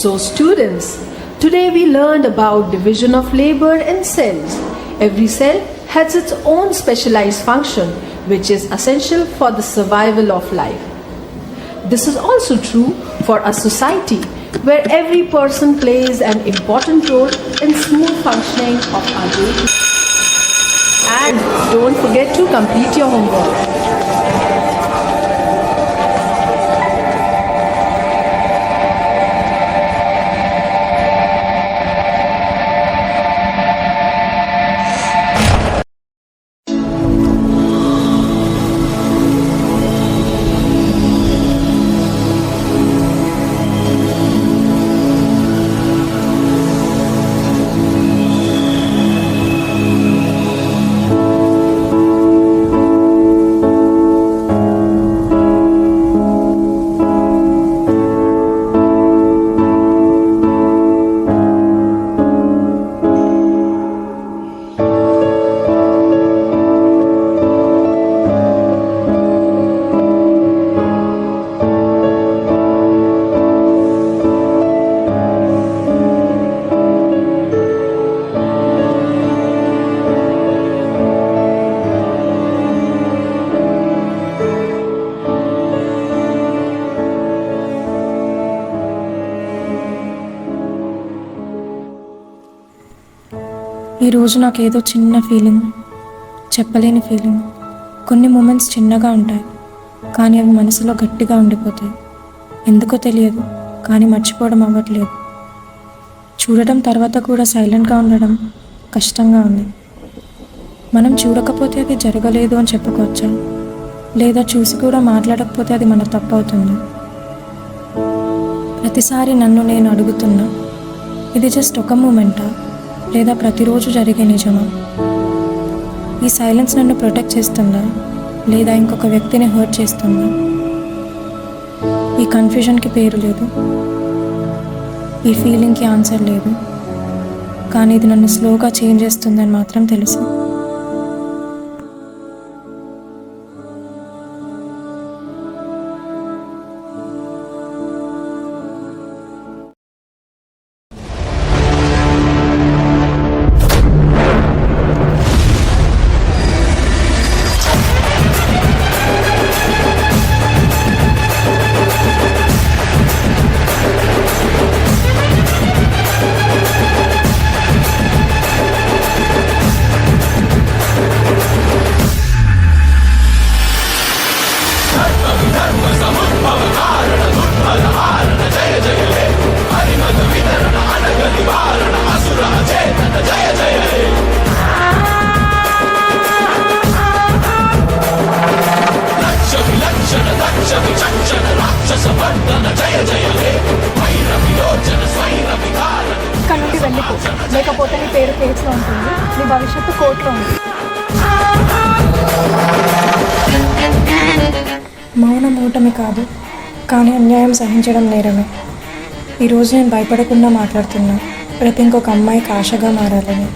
So students, today we learned about division of labor in cells. Every cell has its own specialized function which is essential for the survival of life. This is also true for a society where every person plays an important role in smooth functioning of our day. And don't forget to complete your homework. ఈరోజు నాకేదో చిన్న feeling, చెప్పలేని feeling. కొన్ని moments చిన్నగా ఉంటాయి కానీ అవి మనసులో గట్టిగా ఉండిపోతాయి. ఎందుకో తెలియదు కానీ మర్చిపోవడం అవ్వట్లేదు. చూడటం తర్వాత కూడా సైలెంట్గా ఉండడం కష్టంగా ఉంది. మనం చూడకపోతే అది జరగలేదు అని చెప్పుకోవచ్చా, లేదా చూసి కూడా మాట్లాడకపోతే అది మన తప్పు అవుతుంది? ప్రతిసారి నన్ను నేను అడుగుతున్నా, ఇది జస్ట్ ఒక మూమెంటా లేదా ప్రతిరోజు జరిగే నిజమా? ఈ సైలెన్స్ నన్ను ప్రొటెక్ట్ చేస్తుందా లేదా ఇంకొక వ్యక్తిని హర్ట్ చేస్తుందా? ఈ కన్ఫ్యూజన్కి పేరు లేదు, ఈ ఫీలింగ్కి ఆన్సర్ లేదు, కానీ ఇది నన్ను స్లోగా చేంజ్ చేస్తుందని మాత్రం తెలుసు. ఇక్కడ నుండి వెళ్ళిపో, లేకపోతే నీ పేరు కేసులో ఉంటుంది, నీ భవిష్యత్తు కోర్టులో ఉంది. మౌనం ఓటమి కాదు, కానీ అన్యాయం సహించడం నేరమే. ఈరోజు నేను భయపడకుండా మాట్లాడుతున్నా, రేపు ఇంకొక అమ్మాయికి ఆశగా మారాలని.